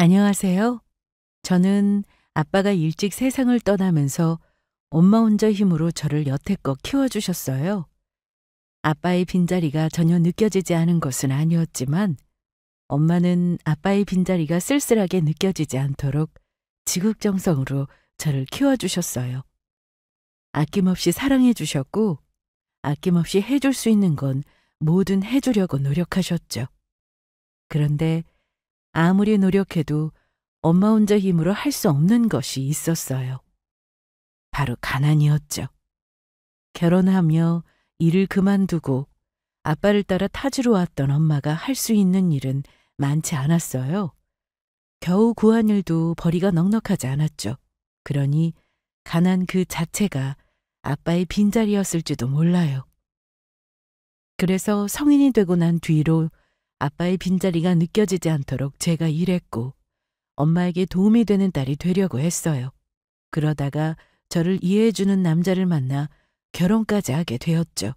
안녕하세요. 저는 아빠가 일찍 세상을 떠나면서 엄마 혼자 힘으로 저를 여태껏 키워주셨어요. 아빠의 빈자리가 전혀 느껴지지 않은 것은 아니었지만 엄마는 아빠의 빈자리가 쓸쓸하게 느껴지지 않도록 지극정성으로 저를 키워주셨어요. 아낌없이 사랑해 주셨고 아낌없이 해줄 수 있는 건 뭐든 해주려고 노력하셨죠. 그런데 아무리 노력해도 엄마 혼자 힘으로 할 수 없는 것이 있었어요. 바로 가난이었죠. 결혼하며 일을 그만두고 아빠를 따라 타지로 왔던 엄마가 할 수 있는 일은 많지 않았어요. 겨우 구한 일도 벌이가 넉넉하지 않았죠. 그러니 가난 그 자체가 아빠의 빈자리였을지도 몰라요. 그래서 성인이 되고 난 뒤로 아빠의 빈자리가 느껴지지 않도록 제가 일했고 엄마에게 도움이 되는 딸이 되려고 했어요. 그러다가 저를 이해해주는 남자를 만나 결혼까지 하게 되었죠.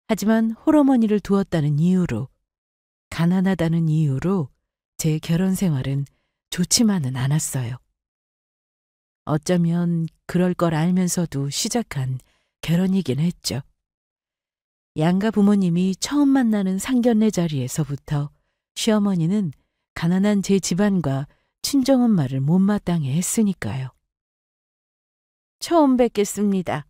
하지만 홀어머니를 두었다는 이유로, 가난하다는 이유로 제 결혼 생활은 좋지만은 않았어요. 어쩌면 그럴 걸 알면서도 시작한 결혼이긴 했죠. 양가 부모님이 처음 만나는 상견례 자리에서부터 시어머니는 가난한 제 집안과 친정엄마를 못마땅해 했으니까요. 처음 뵙겠습니다.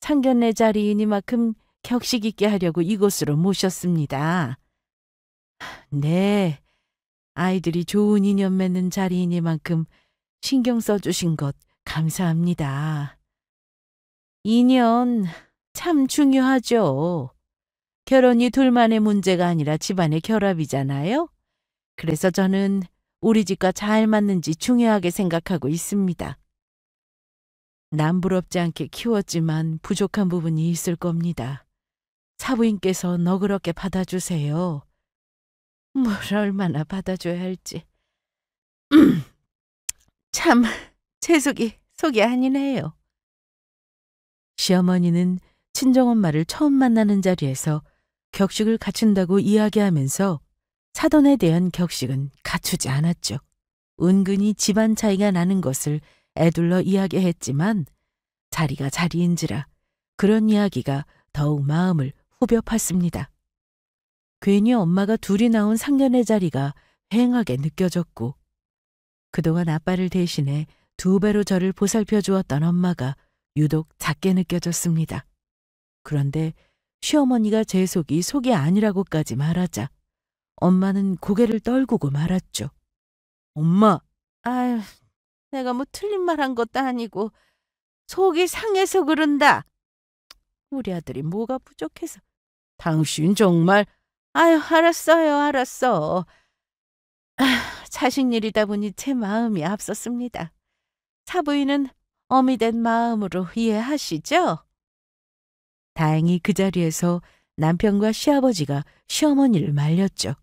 상견례 자리이니만큼 격식 있게 하려고 이곳으로 모셨습니다. 네, 아이들이 좋은 인연 맺는 자리이니만큼 신경 써주신 것 감사합니다. 인연 참 중요하죠. 결혼이 둘만의 문제가 아니라 집안의 결합이잖아요. 그래서 저는 우리 집과 잘 맞는지 중요하게 생각하고 있습니다. 남부럽지 않게 키웠지만 부족한 부분이 있을 겁니다. 사부인께서 너그럽게 받아주세요. 뭘 얼마나 받아줘야 할지. 참, 제 속이 아니네요. 시어머니는 친정엄마를 처음 만나는 자리에서 격식을 갖춘다고 이야기하면서 사돈에 대한 격식은 갖추지 않았죠. 은근히 집안 차이가 나는 것을 애둘러 이야기했지만 자리가 자리인지라 그런 이야기가 더욱 마음을 후벼 팠습니다. 괜히 엄마가 둘이 나온 상견례 자리가 휑하게 느껴졌고 그동안 아빠를 대신해 2배로 저를 보살펴 주었던 엄마가 유독 작게 느껴졌습니다. 그런데 시어머니가 제 속이 아니라고까지 말하자 엄마는 고개를 떨구고 말았죠. 엄마, 아유, 내가 뭐 틀린 말 한 것도 아니고 속이 상해서 그런다. 우리 아들이 뭐가 부족해서. 당신 정말, 아유, 알았어요, 알았어. 자식 일이다 보니 제 마음이 앞섰습니다. 사부인은 어미 된 마음으로 이해하시죠? 다행히 그 자리에서 남편과 시아버지가 시어머니를 말렸죠.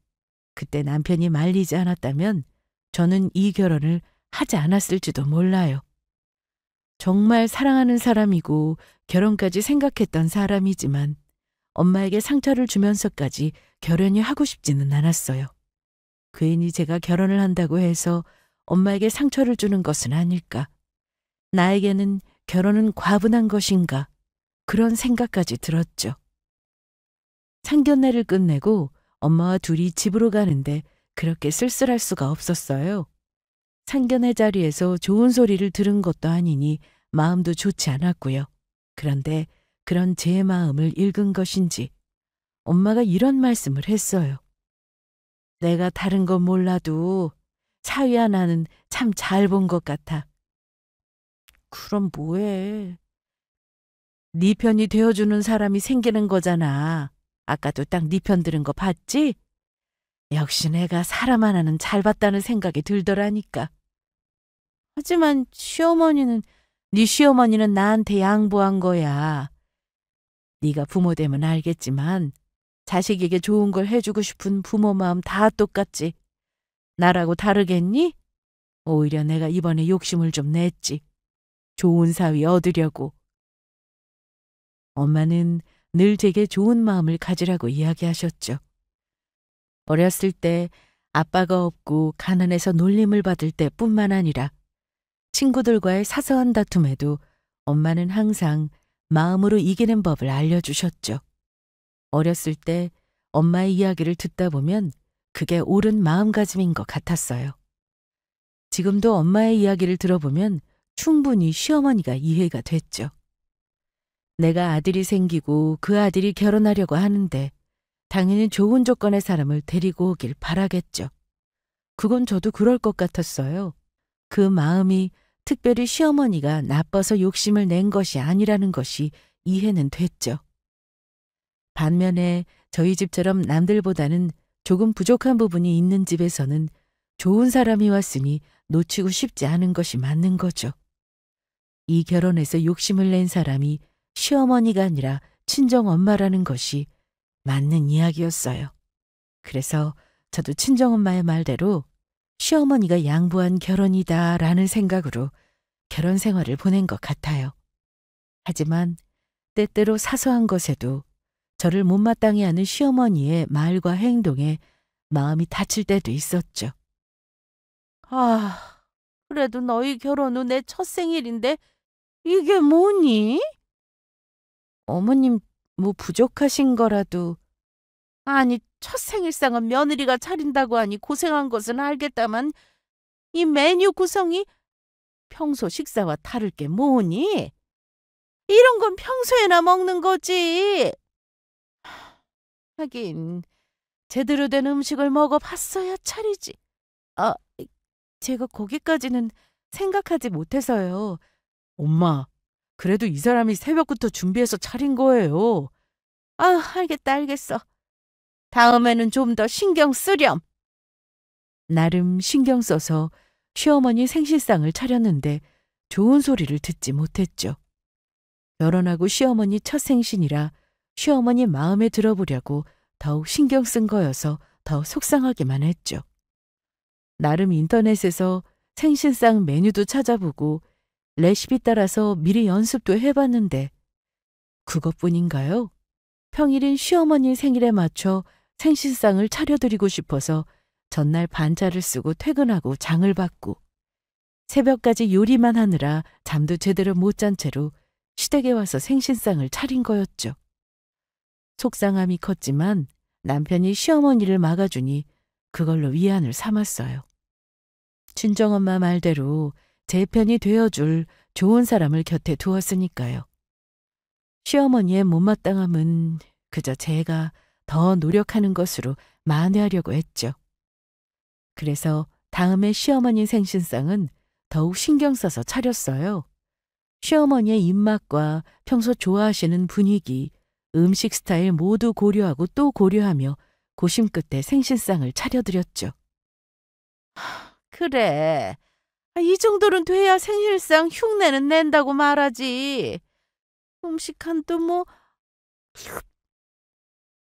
그때 남편이 말리지 않았다면 저는 이 결혼을 하지 않았을지도 몰라요. 정말 사랑하는 사람이고 결혼까지 생각했던 사람이지만 엄마에게 상처를 주면서까지 결혼이 하고 싶지는 않았어요. 괜히 제가 결혼을 한다고 해서 엄마에게 상처를 주는 것은 아닐까. 나에게는 결혼은 과분한 것인가. 그런 생각까지 들었죠. 상견례를 끝내고 엄마와 둘이 집으로 가는데 그렇게 쓸쓸할 수가 없었어요. 상견례 자리에서 좋은 소리를 들은 것도 아니니 마음도 좋지 않았고요. 그런데 그런 제 마음을 읽은 것인지 엄마가 이런 말씀을 했어요. 내가 다른 건 몰라도 사위 하나는 참 잘 본 것 같아. 그럼 뭐해? 네 편이 되어주는 사람이 생기는 거잖아. 아까도 딱 네 편 들은 거 봤지? 역시 내가 사람 하나는 잘 봤다는 생각이 들더라니까. 하지만 네 시어머니는 나한테 양보한 거야. 네가 부모 되면 알겠지만 자식에게 좋은 걸 해주고 싶은 부모 마음 다 똑같지. 나라고 다르겠니? 오히려 내가 이번에 욕심을 좀 냈지. 좋은 사위 얻으려고. 엄마는 늘 제게 좋은 마음을 가지라고 이야기하셨죠. 어렸을 때 아빠가 없고 가난해서 놀림을 받을 때뿐만 아니라 친구들과의 사소한 다툼에도 엄마는 항상 마음으로 이기는 법을 알려주셨죠. 어렸을 때 엄마의 이야기를 듣다 보면 그게 옳은 마음가짐인 것 같았어요. 지금도 엄마의 이야기를 들어보면 충분히 시어머니가 이해가 됐죠. 내가 아들이 생기고 그 아들이 결혼하려고 하는데 당연히 좋은 조건의 사람을 데리고 오길 바라겠죠. 그건 저도 그럴 것 같았어요. 그 마음이 특별히 시어머니가 나빠서 욕심을 낸 것이 아니라는 것이 이해는 됐죠. 반면에 저희 집처럼 남들보다는 조금 부족한 부분이 있는 집에서는 좋은 사람이 왔으니 놓치고 싶지 않은 것이 맞는 거죠. 이 결혼에서 욕심을 낸 사람이 시어머니가 아니라 친정엄마라는 것이 맞는 이야기였어요. 그래서 저도 친정엄마의 말대로 시어머니가 양보한 결혼이다라는 생각으로 결혼 생활을 보낸 것 같아요. 하지만 때때로 사소한 것에도 저를 못마땅해 하는 시어머니의 말과 행동에 마음이 다칠 때도 있었죠. 아, 그래도 너희 결혼 후 내 첫 생일인데 이게 뭐니? 어머님, 뭐 부족하신 거라도. 아니, 첫 생일상은 며느리가 차린다고 하니 고생한 것은 알겠다만 이 메뉴 구성이 평소 식사와 다를 게 뭐니? 이런 건 평소에나 먹는 거지. 하긴 제대로 된 음식을 먹어봤어야 차리지. 아, 제가 거기까지는 생각하지 못해서요. 엄마, 그래도 이 사람이 새벽부터 준비해서 차린 거예요. 아, 알겠다, 알겠어. 다음에는 좀 더 신경 쓰렴. 나름 신경 써서 시어머니 생신상을 차렸는데 좋은 소리를 듣지 못했죠. 결혼하고 시어머니 첫 생신이라 시어머니 마음에 들어보려고 더욱 신경 쓴 거여서 더 속상하기만 했죠. 나름 인터넷에서 생신상 메뉴도 찾아보고 레시피 따라서 미리 연습도 해봤는데 그것뿐인가요? 평일인 시어머니 생일에 맞춰 생신상을 차려드리고 싶어서 전날 반차를 쓰고 퇴근하고 장을 받고 새벽까지 요리만 하느라 잠도 제대로 못 잔 채로 시댁에 와서 생신상을 차린 거였죠. 속상함이 컸지만 남편이 시어머니를 막아주니 그걸로 위안을 삼았어요. 친정엄마 말대로 제 편이 되어줄 좋은 사람을 곁에 두었으니까요. 시어머니의 못마땅함은 그저 제가 더 노력하는 것으로 만회하려고 했죠. 그래서 다음에 시어머니 생신상은 더욱 신경 써서 차렸어요. 시어머니의 입맛과 평소 좋아하시는 분위기, 음식 스타일 모두 고려하고 또 고려하며 고심 끝에 생신상을 차려드렸죠. 그래. 이 정도는 돼야 생일상 흉내는 낸다고 말하지. 음식 한도 뭐,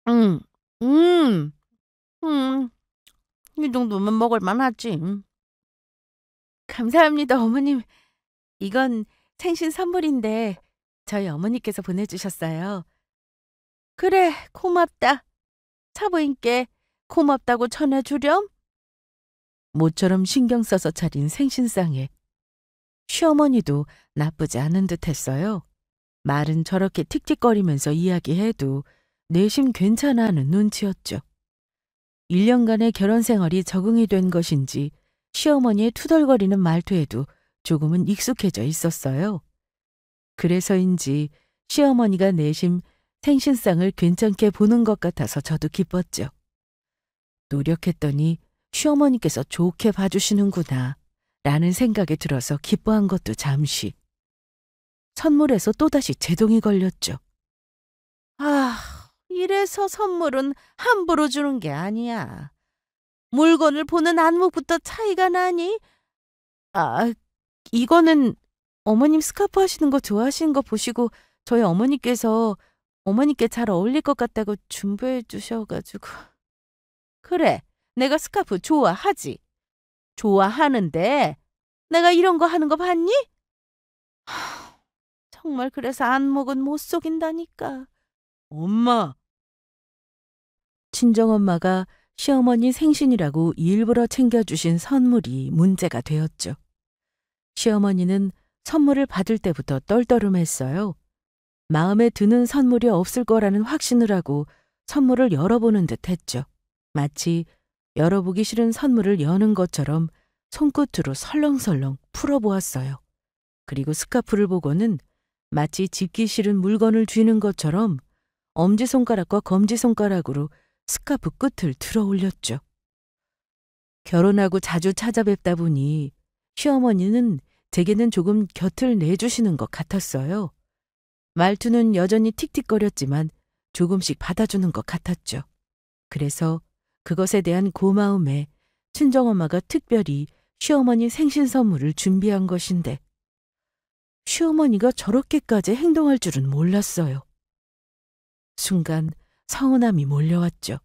음, 음, 음, 이 정도면 먹을 만하지. 감사합니다, 어머님. 이건 생신 선물인데 저희 어머니께서 보내주셨어요. 그래, 고맙다. 사부인께 고맙다고 전해주렴. 모처럼 신경 써서 차린 생신상에 시어머니도 나쁘지 않은 듯 했어요. 말은 저렇게 틱틱거리면서 이야기해도 내심 괜찮아 하는 눈치였죠. 1년간의 결혼 생활이 적응이 된 것인지 시어머니의 투덜거리는 말투에도 조금은 익숙해져 있었어요. 그래서인지 시어머니가 내심 생신상을 괜찮게 보는 것 같아서 저도 기뻤죠. 노력했더니 시어머니께서 좋게 봐주시는구나 라는 생각이 들어서 기뻐한 것도 잠시. 선물에서 또다시 제동이 걸렸죠. 아, 이래서 선물은 함부로 주는 게 아니야. 물건을 보는 안목부터 차이가 나니? 아, 이거는 어머님 스카프 하시는 거 좋아하시는 거 보시고 저희 어머니께서 어머니께 잘 어울릴 것 같다고 준비해 주셔가지고. 그래, 내가 스카프 좋아하지. 좋아하는데 내가 이런 거 하는 거 봤니? 정말 그래서 안목은 못 속인다니까. 엄마. 친정엄마가 시어머니 생신이라고 일부러 챙겨주신 선물이 문제가 되었죠. 시어머니는 선물을 받을 때부터 떨떠름했어요. 마음에 드는 선물이 없을 거라는 확신을 하고 선물을 열어보는 듯 했죠. 마치 열어보기 싫은 선물을 여는 것처럼 손끝으로 설렁설렁 풀어보았어요. 그리고 스카프를 보고는 마치 짚기 싫은 물건을 쥐는 것처럼 엄지손가락과 검지손가락으로 스카프 끝을 들어 올렸죠. 결혼하고 자주 찾아뵙다 보니 시어머니는 제게는 조금 곁을 내주시는 것 같았어요. 말투는 여전히 틱틱거렸지만 조금씩 받아주는 것 같았죠. 그래서 그것에 대한 고마움에 친정엄마가 특별히 시어머니 생신 선물을 준비한 것인데 시어머니가 저렇게까지 행동할 줄은 몰랐어요. 순간 서운함이 몰려왔죠.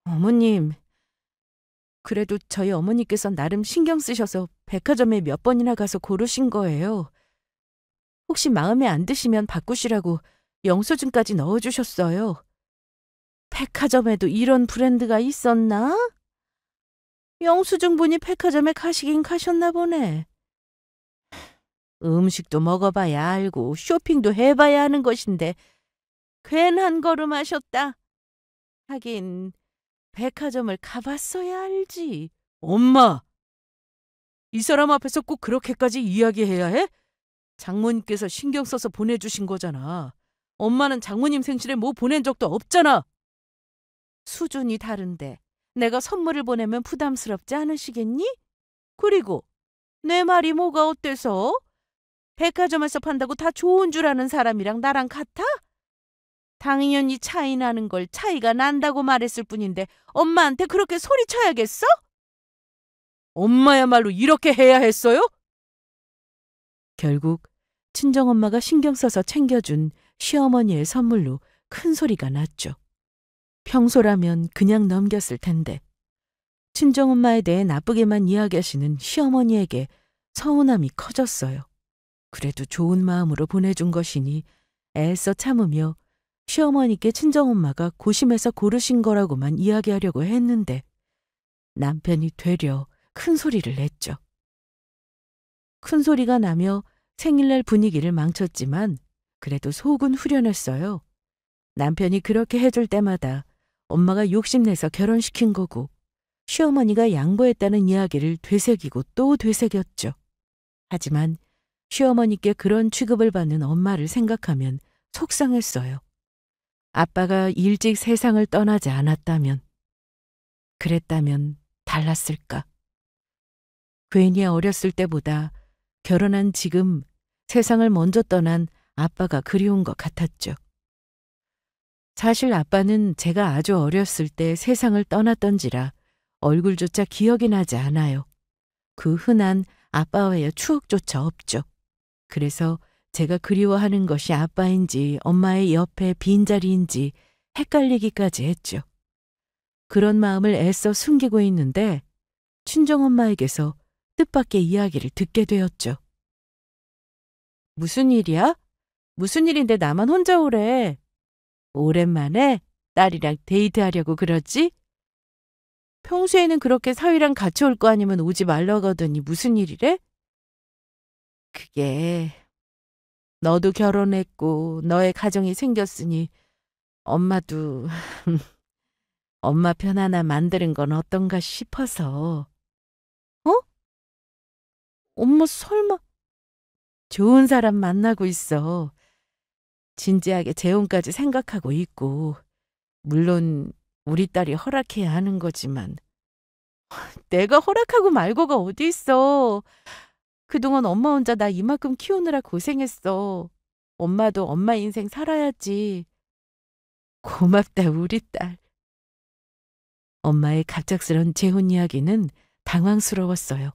어머님, 그래도 저희 어머니께서 나름 신경 쓰셔서 백화점에 몇 번이나 가서 고르신 거예요. 혹시 마음에 안 드시면 바꾸시라고 영수증까지 넣어주셨어요. 백화점에도 이런 브랜드가 있었나? 영수증분이 백화점에 가시긴 가셨나 보네. 음식도 먹어봐야 알고 쇼핑도 해봐야 하는 것인데 괜한 걸음 하셨다. 하긴 백화점을 가봤어야 알지. 엄마! 이 사람 앞에서 꼭 그렇게까지 이야기해야 해? 장모님께서 신경 써서 보내주신 거잖아. 엄마는 장모님 생신에 뭐 보낸 적도 없잖아. 수준이 다른데 내가 선물을 보내면 부담스럽지 않으시겠니? 그리고 내 말이 뭐가 어때서? 백화점에서 판다고 다 좋은 줄 아는 사람이랑 나랑 같아? 당연히 차이 나는 걸 차이가 난다고 말했을 뿐인데 엄마한테 그렇게 소리쳐야겠어? 엄마야말로 이렇게 해야 했어요? 결국 친정엄마가 신경 써서 챙겨준 시어머니의 선물로 큰 소리가 났죠. 평소라면 그냥 넘겼을 텐데 친정엄마에 대해 나쁘게만 이야기하시는 시어머니에게 서운함이 커졌어요. 그래도 좋은 마음으로 보내준 것이니 애써 참으며 시어머니께 친정엄마가 고심해서 고르신 거라고만 이야기하려고 했는데 남편이 되려 큰 소리를 냈죠. 큰 소리가 나며 생일날 분위기를 망쳤지만 그래도 속은 후련했어요. 남편이 그렇게 해줄 때마다 엄마가 욕심내서 결혼시킨 거고 시어머니가 양보했다는 이야기를 되새기고 또 되새겼죠. 하지만 시어머니께 그런 취급을 받는 엄마를 생각하면 속상했어요. 아빠가 일찍 세상을 떠나지 않았다면, 그랬다면 달랐을까? 괜히 어렸을 때보다 결혼한 지금 세상을 먼저 떠난 아빠가 그리운 것 같았죠. 사실 아빠는 제가 아주 어렸을 때 세상을 떠났던지라 얼굴조차 기억이 나지 않아요. 그 흔한 아빠와의 추억조차 없죠. 그래서 제가 그리워하는 것이 아빠인지 엄마의 옆에 빈자리인지 헷갈리기까지 했죠. 그런 마음을 애써 숨기고 있는데 친정엄마에게서 뜻밖의 이야기를 듣게 되었죠. 무슨 일이야? 무슨 일인데 나만 혼자 오래? 오랜만에 딸이랑 데이트하려고 그러지? 평소에는 그렇게 사위랑 같이 올 거 아니면 오지 말라고 하더니 무슨 일이래? 그게 너도 결혼했고 너의 가정이 생겼으니 엄마도 엄마 편 하나 만드는 건 어떤가 싶어서. 어? 엄마 설마 좋은 사람 만나고 있어. 진지하게 재혼까지 생각하고 있고 물론 우리 딸이 허락해야 하는 거지만 내가 허락하고 말고가 어디 있어. 그동안 엄마 혼자 나 이만큼 키우느라 고생했어. 엄마도 엄마 인생 살아야지. 고맙다 우리 딸. 엄마의 갑작스런 재혼 이야기는 당황스러웠어요.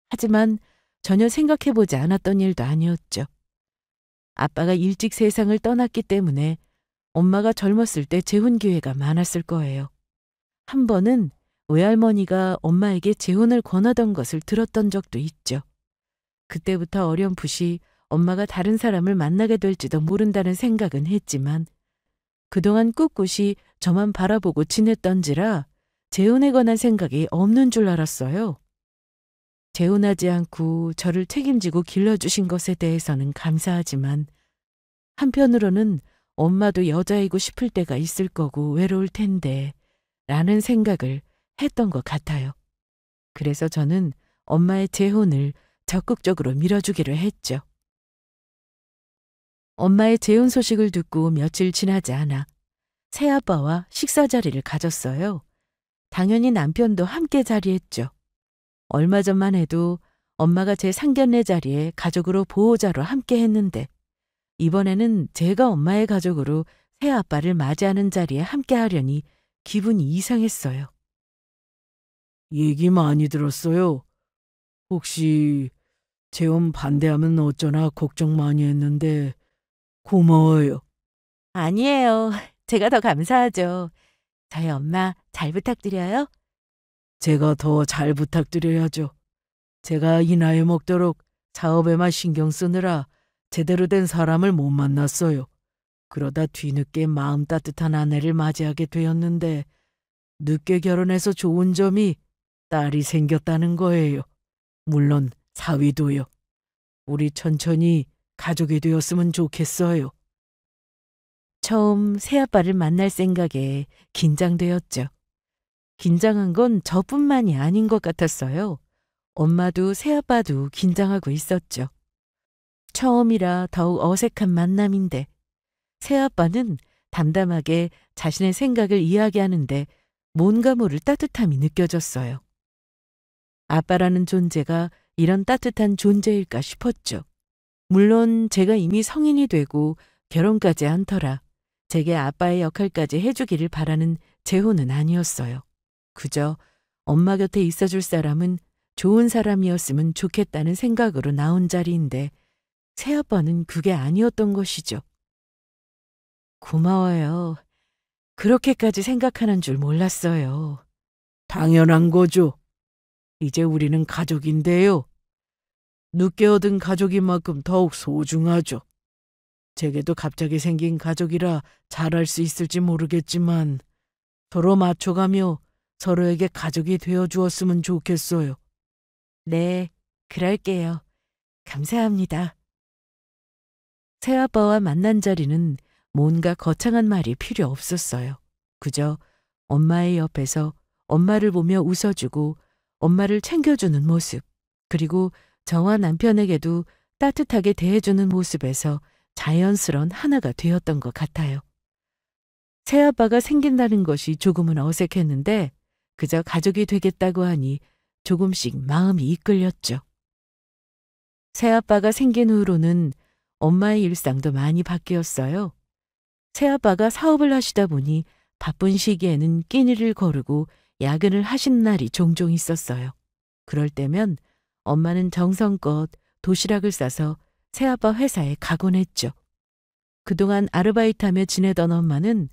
하지만 전혀 생각해보지 않았던 일도 아니었죠. 아빠가 일찍 세상을 떠났기 때문에 엄마가 젊었을 때 재혼 기회가 많았을 거예요. 한 번은 외할머니가 엄마에게 재혼을 권하던 것을 들었던 적도 있죠. 그때부터 어렴풋이 엄마가 다른 사람을 만나게 될지도 모른다는 생각은 했지만 그동안 꿋꿋이 저만 바라보고 지냈던지라 재혼에 관한 생각이 없는 줄 알았어요. 재혼하지 않고 저를 책임지고 길러주신 것에 대해서는 감사하지만 한편으로는 엄마도 여자이고 싶을 때가 있을 거고 외로울 텐데 라는 생각을 했던 것 같아요. 그래서 저는 엄마의 재혼을 적극적으로 밀어주기로 했죠. 엄마의 재혼 소식을 듣고 며칠 지나지 않아 새아빠와 식사 자리를 가졌어요. 당연히 남편도 함께 자리했죠. 얼마 전만 해도 엄마가 제 상견례 자리에 가족으로 보호자로 함께 했는데 이번에는 제가 엄마의 가족으로 새아빠를 맞이하는 자리에 함께 하려니 기분이 이상했어요. 얘기 많이 들었어요. 혹시 재혼 반대하면 어쩌나 걱정 많이 했는데 고마워요. 아니에요. 제가 더 감사하죠. 저희 엄마 잘 부탁드려요. 제가 더 잘 부탁드려야죠. 제가 이 나이 먹도록 사업에만 신경 쓰느라 제대로 된 사람을 못 만났어요. 그러다 뒤늦게 마음 따뜻한 아내를 맞이하게 되었는데 늦게 결혼해서 좋은 점이 딸이 생겼다는 거예요. 물론 사위도요. 우리 천천히 가족이 되었으면 좋겠어요. 처음 새아빠를 만날 생각에 긴장되었죠. 긴장한 건 저뿐만이 아닌 것 같았어요. 엄마도 새아빠도 긴장하고 있었죠. 처음이라 더욱 어색한 만남인데 새아빠는 담담하게 자신의 생각을 이야기하는데 뭔가 모를 따뜻함이 느껴졌어요. 아빠라는 존재가 이런 따뜻한 존재일까 싶었죠. 물론 제가 이미 성인이 되고 결혼까지 않더라 제게 아빠의 역할까지 해주기를 바라는 재혼은 아니었어요. 그저 엄마 곁에 있어줄 사람은 좋은 사람이었으면 좋겠다는 생각으로 나온 자리인데 새아빠는 그게 아니었던 것이죠. 고마워요. 그렇게까지 생각하는 줄 몰랐어요. 당연한 거죠. 이제 우리는 가족인데요. 늦게 얻은 가족인 만큼 더욱 소중하죠. 제게도 갑자기 생긴 가족이라 잘할 수 있을지 모르겠지만 서로 맞춰가며 서로에게 가족이 되어주었으면 좋겠어요. 네, 그럴게요. 감사합니다. 새아빠와 만난 자리는 뭔가 거창한 말이 필요 없었어요. 그저 엄마의 옆에서 엄마를 보며 웃어주고 엄마를 챙겨주는 모습, 그리고 저와 남편에게도 따뜻하게 대해주는 모습에서 자연스러운 하나가 되었던 것 같아요. 새아빠가 생긴다는 것이 조금은 어색했는데 그저 가족이 되겠다고 하니 조금씩 마음이 이끌렸죠. 새아빠가 생긴 후로는 엄마의 일상도 많이 바뀌었어요. 새아빠가 사업을 하시다 보니 바쁜 시기에는 끼니를 거르고 야근을 하신 날이 종종 있었어요. 그럴 때면 엄마는 정성껏 도시락을 싸서 새아빠 회사에 가곤 했죠. 그동안 아르바이트하며 지내던 엄마는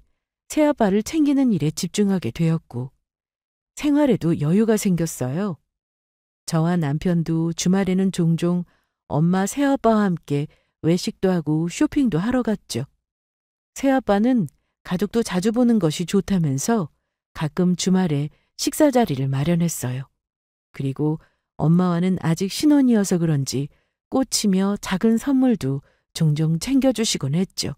새아빠를 챙기는 일에 집중하게 되었고 생활에도 여유가 생겼어요. 저와 남편도 주말에는 종종 엄마 새아빠와 함께 외식도 하고 쇼핑도 하러 갔죠. 새아빠는 가족도 자주 보는 것이 좋다면서 가끔 주말에 식사 자리를 마련했어요. 그리고 엄마와는 아직 신혼이어서 그런지 꽃이며 작은 선물도 종종 챙겨주시곤 했죠.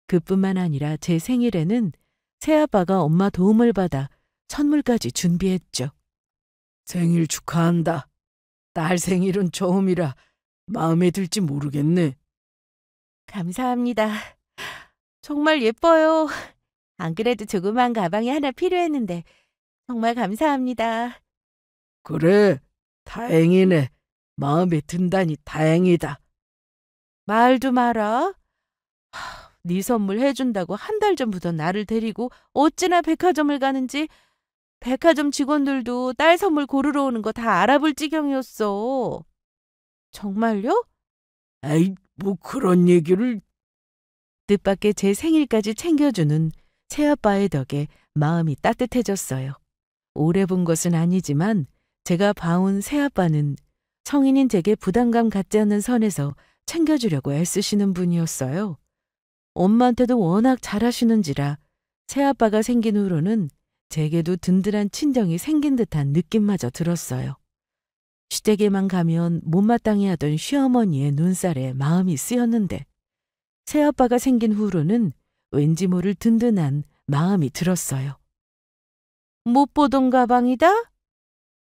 그뿐만 아니라 제 생일에는 새아빠가 엄마 도움을 받아 선물까지 준비했죠. 생일 축하한다. 딸 생일은 처음이라 마음에 들지 모르겠네. 감사합니다. 정말 예뻐요. 안 그래도 조그만 가방이 하나 필요했는데 정말 감사합니다. 그래, 다행이네. 마음에 든다니 다행이다. 말도 마라. 네 선물 해준다고 한 달 전부터 나를 데리고 어찌나 백화점을 가는지 백화점 직원들도 딸 선물 고르러 오는 거 다 알아볼 지경이었어. 정말요? 에이, 뭐 그런 얘기를. 뜻밖의 제 생일까지 챙겨주는 새아빠의 덕에 마음이 따뜻해졌어요. 오래 본 것은 아니지만 제가 봐온 새아빠는 성인인 제게 부담감 갖지 않는 선에서 챙겨주려고 애쓰시는 분이었어요. 엄마한테도 워낙 잘하시는지라 새아빠가 생긴 후로는 제게도 든든한 친정이 생긴 듯한 느낌마저 들었어요. 시댁에만 가면 못마땅해 하던 시어머니의 눈살에 마음이 쓰였는데 새아빠가 생긴 후로는 왠지 모를 든든한 마음이 들었어요. 못 보던 가방이다?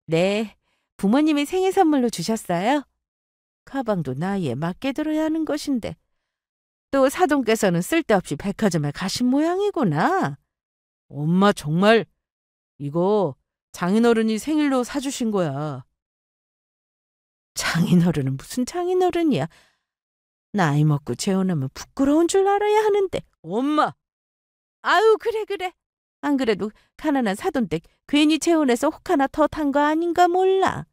네, 부모님이 생일 선물로 주셨어요. 가방도 나이에 맞게 들어야 하는 것인데 또 사돈께서는 쓸데없이 백화점에 가신 모양이구나. 엄마 정말 이거 장인어른이 생일로 사주신 거야. 장인어른은 무슨 장인어른이야. 나이 먹고 재혼하면 부끄러운 줄 알아야 하는데. 엄마! 아유, 그래. 안 그래도 가난한 사돈댁 괜히 재혼해서 혹 하나 더 탄 거 아닌가 몰라.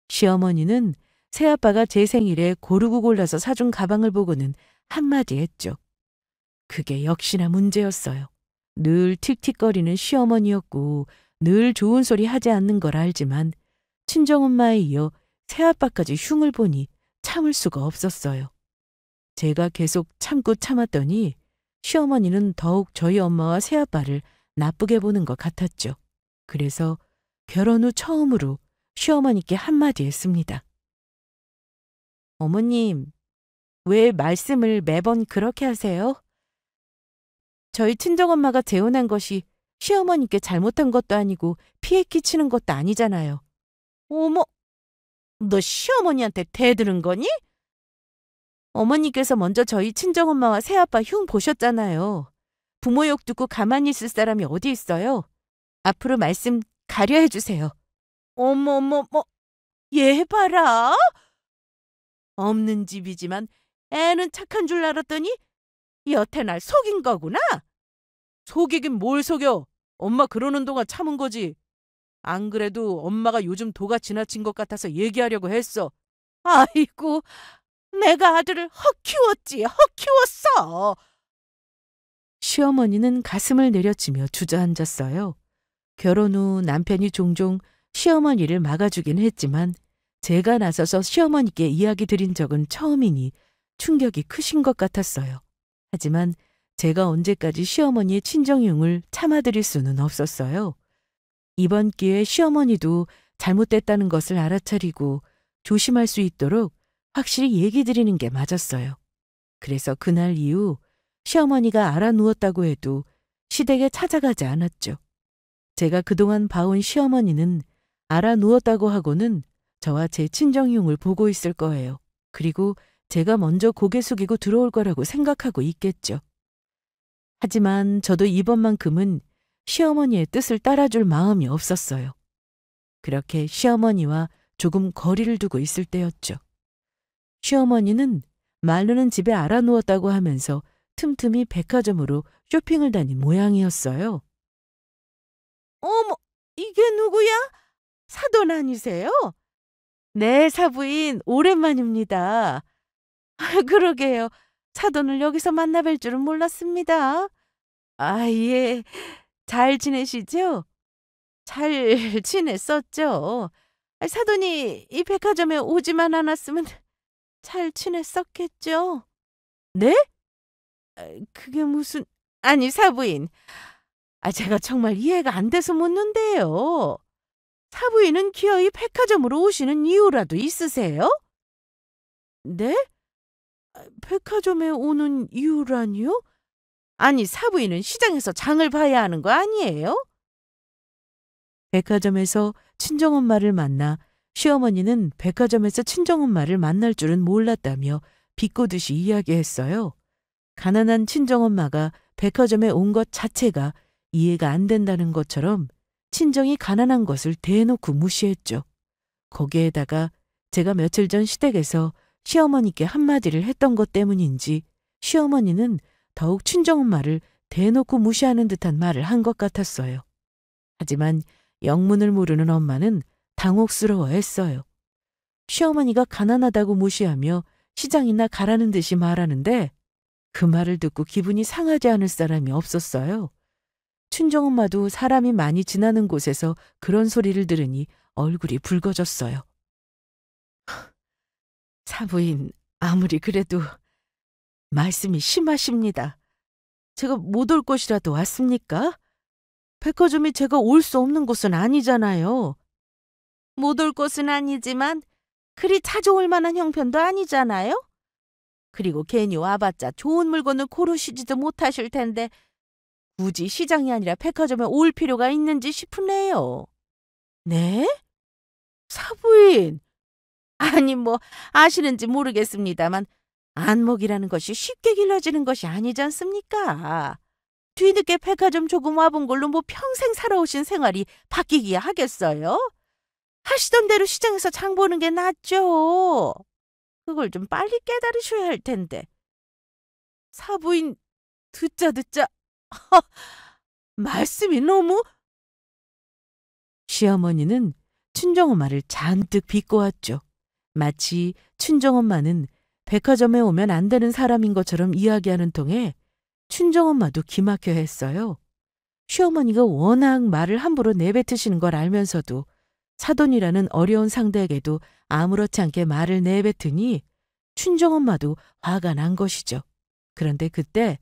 시어머니는 새아빠가 제 생일에 고르고 골라서 사준 가방을 보고는 한마디 했죠. 그게 역시나 문제였어요. 늘 틱틱거리는 시어머니였고 늘 좋은 소리 하지 않는 걸 알지만 친정엄마에 이어 새아빠까지 흉을 보니 참을 수가 없었어요. 제가 계속 참고 참았더니 시어머니는 더욱 저희 엄마와 새아빠를 나쁘게 보는 것 같았죠. 그래서 결혼 후 처음으로 시어머니께 한마디 했습니다. 어머님, 왜 말씀을 매번 그렇게 하세요? 저희 친정엄마가 재혼한 것이 시어머니께 잘못한 것도 아니고 피해 끼치는 것도 아니잖아요. 어머, 너 시어머니한테 대드는 거니? 어머니께서 먼저 저희 친정엄마와 새아빠 흉 보셨잖아요. 부모 욕 듣고 가만히 있을 사람이 어디 있어요? 앞으로 말씀 가려해 주세요. 어머머머, 얘 봐라. 없는 집이지만 애는 착한 줄 알았더니 여태 날 속인 거구나. 속이긴 뭘 속여. 엄마 그러는 동안 참은 거지. 안 그래도 엄마가 요즘 도가 지나친 것 같아서 얘기하려고 했어. 아이고, 내가 아들을 헛 키웠어. 시어머니는 가슴을 내려치며 주저앉았어요. 결혼 후 남편이 종종 시어머니를 막아주긴 했지만 제가 나서서 시어머니께 이야기 드린 적은 처음이니 충격이 크신 것 같았어요. 하지만 제가 언제까지 시어머니의 친정흉을 참아드릴 수는 없었어요. 이번 기회에 시어머니도 잘못됐다는 것을 알아차리고 조심할 수 있도록 확실히 얘기 드리는 게 맞았어요. 그래서 그날 이후 시어머니가 알아누웠다고 해도 시댁에 찾아가지 않았죠. 제가 그동안 봐온 시어머니는 알아누웠다고 하고는 저와 제 친정흉을 보고 있을 거예요. 그리고 제가 먼저 고개 숙이고 들어올 거라고 생각하고 있겠죠. 하지만 저도 이번만큼은 시어머니의 뜻을 따라줄 마음이 없었어요. 그렇게 시어머니와 조금 거리를 두고 있을 때였죠. 시어머니는 말로는 집에 알아누웠다고 하면서 틈틈이 백화점으로 쇼핑을 다닌 모양이었어요. 어머, 이게 누구야? 사돈 아니세요? 네, 사부인, 오랜만입니다. 그러게요. 사돈을 여기서 만나뵐 줄은 몰랐습니다. 아, 예. 잘 지내시죠? 잘 지냈었죠. 사돈이 이 백화점에 오지만 않았으면 잘 지냈었겠죠. 네? 그게 무슨... 아니, 사부인. 제가 정말 이해가 안 돼서 묻는데요. 사부인은 기어이 백화점으로 오시는 이유라도 있으세요? 네? 백화점에 오는 이유라니요? 아니, 사부인은 시장에서 장을 봐야 하는 거 아니에요? 백화점에서 친정엄마를 만나 시어머니는 백화점에서 친정엄마를 만날 줄은 몰랐다며 비꼬듯이 이야기했어요. 가난한 친정엄마가 백화점에 온 것 자체가 이해가 안 된다는 것처럼 친정이 가난한 것을 대놓고 무시했죠. 거기에다가 제가 며칠 전 시댁에서 시어머니께 한마디를 했던 것 때문인지 시어머니는 더욱 친정엄마를 대놓고 무시하는 듯한 말을 한 것 같았어요. 하지만 영문을 모르는 엄마는 당혹스러워했어요. 시어머니가 가난하다고 무시하며 시장이나 가라는 듯이 말하는데 그 말을 듣고 기분이 상하지 않을 사람이 없었어요. 친정엄마도 사람이 많이 지나는 곳에서 그런 소리를 들으니 얼굴이 붉어졌어요. 사부인, 아무리 그래도 말씀이 심하십니다. 제가 못 올 것이라도 왔습니까? 백화점이 제가 올 수 없는 곳은 아니잖아요. 못 올 곳은 아니지만 그리 자주 올 만한 형편도 아니잖아요. 그리고 괜히 와봤자 좋은 물건을 고르시지도 못하실 텐데 굳이 시장이 아니라 백화점에 올 필요가 있는지 싶으네요. 네? 사부인! 아니 뭐 아시는지 모르겠습니다만 안목이라는 것이 쉽게 길러지는 것이 아니지 않습니까? 뒤늦게 백화점 조금 와본 걸로 뭐 평생 살아오신 생활이 바뀌기야 하겠어요? 하시던 대로 시장에서 장 보는 게 낫죠. 그걸 좀 빨리 깨달으셔야 할 텐데. 사부인 듣자 말씀이 너무... 시어머니는 춘정엄마를 잔뜩 비꼬았죠. 마치 춘정엄마는 백화점에 오면 안 되는 사람인 것처럼 이야기하는 통에 춘정엄마도 기막혀 했어요. 시어머니가 워낙 말을 함부로 내뱉으시는 걸 알면서도 사돈이라는 어려운 상대에게도 아무렇지 않게 말을 내뱉으니 춘정엄마도 화가 난 것이죠. 그런데 그때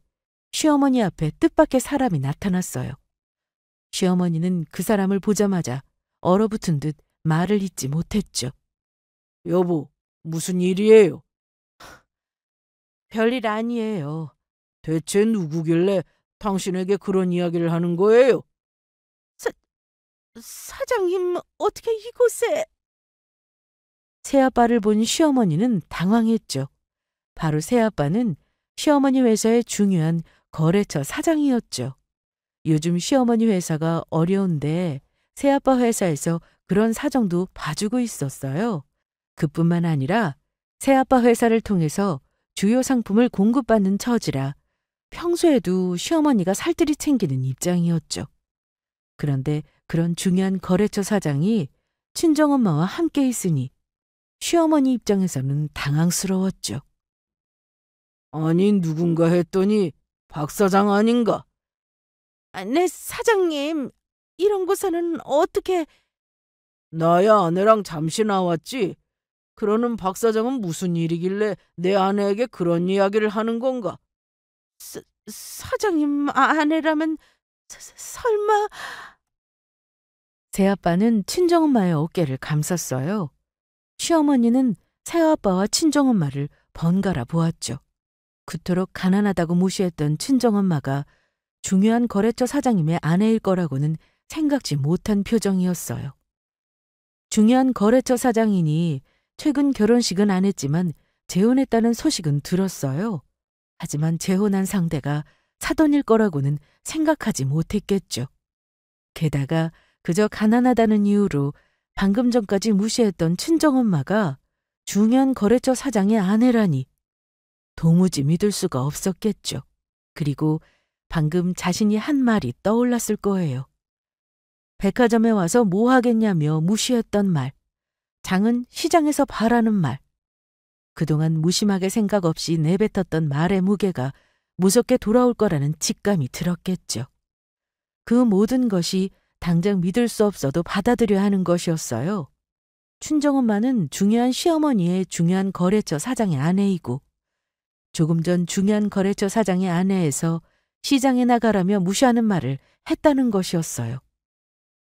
시어머니 앞에 뜻밖의 사람이 나타났어요. 시어머니는 그 사람을 보자마자 얼어붙은 듯 말을 잇지 못했죠. 여보, 무슨 일이에요? 별일 아니에요. 대체 누구길래 당신에게 그런 이야기를 하는 거예요? 사장님, 어떻게 이곳에... 새아빠를 본 시어머니는 당황했죠. 바로 새아빠는 시어머니 회사의 중요한 거래처 사장이었죠. 요즘 시어머니 회사가 어려운데 새아빠 회사에서 그런 사정도 봐주고 있었어요. 그뿐만 아니라 새아빠 회사를 통해서 주요 상품을 공급받는 처지라 평소에도 시어머니가 살뜰히 챙기는 입장이었죠. 그런데 그런 중요한 거래처 사장이 친정엄마와 함께 있으니 시어머니 입장에서는 당황스러웠죠. 아니, 누군가 했더니 박 사장 아닌가? 네, 사장님. 이런 곳에는 어떻게... 나야 아내랑 잠시 나왔지. 그러는 박 사장은 무슨 일이길래 내 아내에게 그런 이야기를 하는 건가? 사장님 아내라면 설마... 새아빠는 친정엄마의 어깨를 감쌌어요. 시어머니는 새아빠와 친정엄마를 번갈아 보았죠. 그토록 가난하다고 무시했던 친정엄마가 중요한 거래처 사장님의 아내일 거라고는 생각지 못한 표정이었어요. 중요한 거래처 사장이니 최근 결혼식은 안 했지만 재혼했다는 소식은 들었어요. 하지만 재혼한 상대가 사돈일 거라고는 생각하지 못했겠죠. 게다가 그저 가난하다는 이유로 방금 전까지 무시했던 친정엄마가 중요한 거래처 사장의 아내라니 도무지 믿을 수가 없었겠죠. 그리고 방금 자신이 한 말이 떠올랐을 거예요. 백화점에 와서 뭐 하겠냐며 무시했던 말, 장은 시장에서 바라는 말. 그동안 무심하게 생각 없이 내뱉었던 말의 무게가 무섭게 돌아올 거라는 직감이 들었겠죠. 그 모든 것이 당장 믿을 수 없어도 받아들여야 하는 것이었어요. 춘정엄마는 중요한 시어머니의 중요한 거래처 사장의 아내이고 조금 전 중요한 거래처 사장의 아내에서 시장에 나가라며 무시하는 말을 했다는 것이었어요.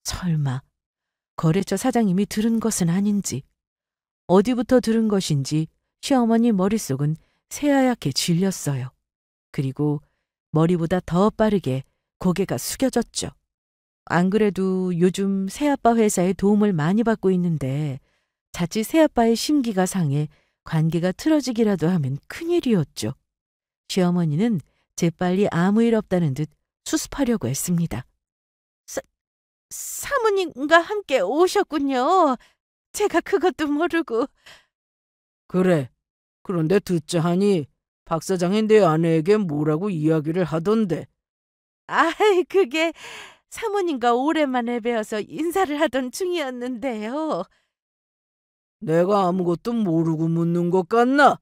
설마 거래처 사장님이 들은 것은 아닌지, 어디부터 들은 것인지 시어머니 머릿속은 새하얗게 질렸어요. 그리고 머리보다 더 빠르게 고개가 숙여졌죠. 안 그래도 요즘 새아빠 회사에 도움을 많이 받고 있는데 자칫 새아빠의 심기가 상해 관계가 틀어지기라도 하면 큰일이었죠. 시어머니는 재빨리 아무 일 없다는 듯 수습하려고 했습니다. 사모님과 함께 오셨군요. 제가 그것도 모르고... 그래. 그런데 듣자 하니 박 사장이 내 아내에게 뭐라고 이야기를 하던데. 아이, 그게 사모님과 오랜만에 뵈어서 인사를 하던 중이었는데요. 내가 아무것도 모르고 묻는 것 같나?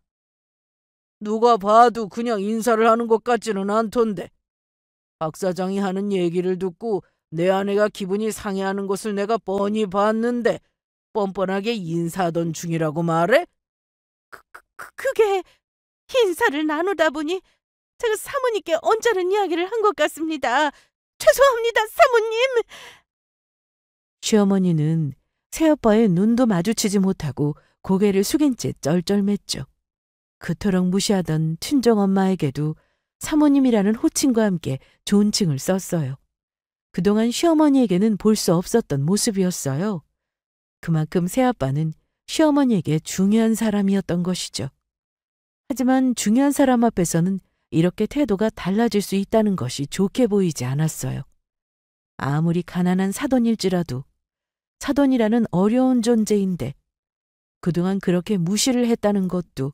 누가 봐도 그냥 인사를 하는 것 같지는 않던데. 박 사장이 하는 얘기를 듣고 내 아내가 기분이 상해하는 것을 내가 뻔히 봤는데 뻔뻔하게 인사하던 중이라고 말해? 그게 인사를 나누다 보니 제가 사모님께 언짢은 이야기를 한 것 같습니다. 죄송합니다, 사모님. 시어머니는 새아빠의 눈도 마주치지 못하고 고개를 숙인 채 쩔쩔맸죠. 그토록 무시하던 친정엄마에게도 사모님이라는 호칭과 함께 존칭을 썼어요. 그동안 시어머니에게는 볼 수 없었던 모습이었어요. 그만큼 새아빠는 시어머니에게 중요한 사람이었던 것이죠. 하지만 중요한 사람 앞에서는 이렇게 태도가 달라질 수 있다는 것이 좋게 보이지 않았어요. 아무리 가난한 사돈일지라도 사돈이라는 어려운 존재인데 그동안 그렇게 무시를 했다는 것도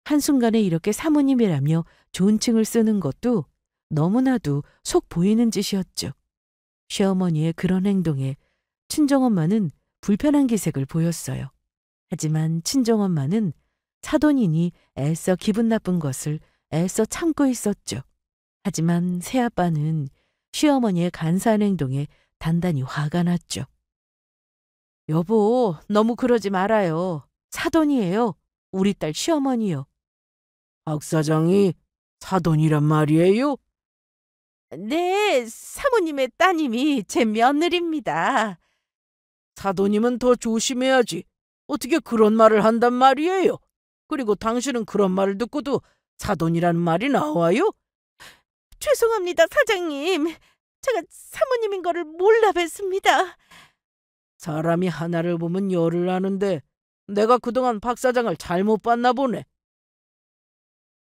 한순간에 이렇게 사모님이라며 존칭을 쓰는 것도 너무나도 속 보이는 짓이었죠. 시어머니의 그런 행동에 친정엄마는 불편한 기색을 보였어요. 하지만 친정엄마는 사돈이니 애써 기분 나쁜 것을 애써 참고 있었죠. 하지만 새아빠는 시어머니의 간사한 행동에 단단히 화가 났죠. 여보, 너무 그러지 말아요. 사돈이에요. 우리 딸 시어머니요. 박 사장이 사돈이란 말이에요? 네, 사모님의 따님이 제 며느리입니다. 사돈이면 더 조심해야지. 어떻게 그런 말을 한단 말이에요? 그리고 당신은 그런 말을 듣고도 사돈이라는 말이 나와요? 죄송합니다, 사장님. 제가 사모님인 거를 몰라 뵀습니다. 사람이 하나를 보면 열을 아는데 내가 그동안 박 사장을 잘못 봤나 보네.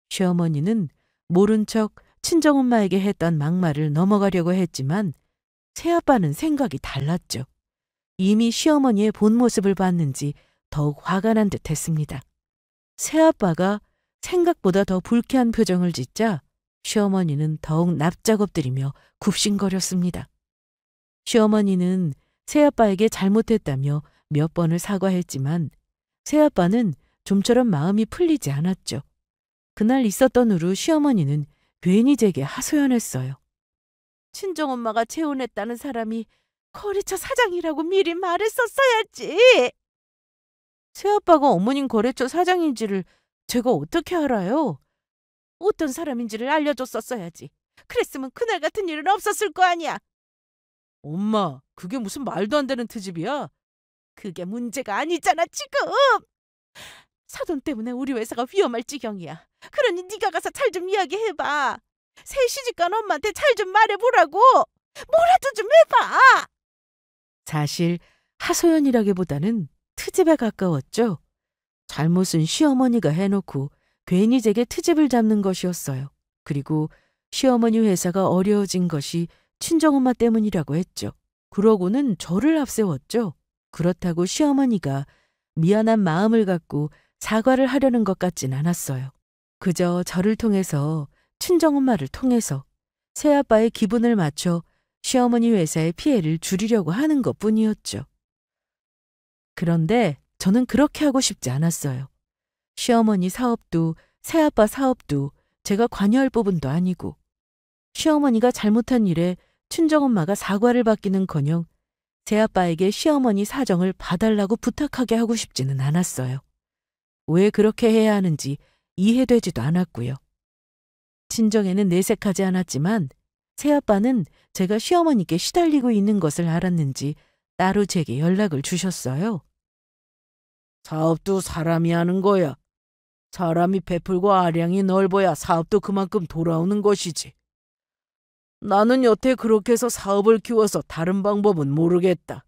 시어머니는 모른 척 친정엄마에게 했던 막말을 넘어가려고 했지만 새아빠는 생각이 달랐죠. 이미 시어머니의 본 모습을 봤는지 더욱 화가 난 듯 했습니다. 새아빠가 생각보다 더 불쾌한 표정을 짓자 시어머니는 더욱 납작 엎드리며 굽신거렸습니다. 시어머니는 새아빠에게 잘못했다며 몇 번을 사과했지만 새아빠는 좀처럼 마음이 풀리지 않았죠. 그날 있었던 후로 시어머니는 괜히 제게 하소연했어요. 친정엄마가 재혼했다는 사람이 거래처 사장이라고 미리 말했었어야지. 새아빠가 어머님 거래처 사장인지를 제가 어떻게 알아요? 어떤 사람인지를 알려줬었어야지. 그랬으면 그날 같은 일은 없었을 거 아니야. 엄마, 그게 무슨 말도 안 되는 트집이야? 그게 문제가 아니잖아, 지금. 사돈 때문에 우리 회사가 위험할 지경이야. 그러니 네가 가서 잘 좀 이야기해봐. 새 시집간 엄마한테 잘 좀 말해보라고. 뭐라도 좀 해봐. 사실 하소연이라기보다는 트집에 가까웠죠. 잘못은 시어머니가 해놓고 괜히 제게 트집을 잡는 것이었어요. 그리고 시어머니 회사가 어려워진 것이 친정엄마 때문이라고 했죠. 그러고는 저를 앞세웠죠. 그렇다고 시어머니가 미안한 마음을 갖고 사과를 하려는 것 같진 않았어요. 그저 저를 통해서 친정엄마를 통해서 새아빠의 기분을 맞춰 시어머니 회사의 피해를 줄이려고 하는 것뿐이었죠. 그런데 저는 그렇게 하고 싶지 않았어요. 시어머니 사업도 새아빠 사업도 제가 관여할 부분도 아니고 시어머니가 잘못한 일에 친정엄마가 사과를 받기는커녕 새아빠에게 시어머니 사정을 봐달라고 부탁하게 하고 싶지는 않았어요. 왜 그렇게 해야 하는지 이해되지도 않았고요. 친정에는 내색하지 않았지만 새아빠는 제가 시어머니께 시달리고 있는 것을 알았는지 따로 제게 연락을 주셨어요. 사업도 사람이 하는 거야. 사람이 베풀고 아량이 넓어야 사업도 그만큼 돌아오는 것이지. 나는 여태 그렇게 해서 사업을 키워서 다른 방법은 모르겠다.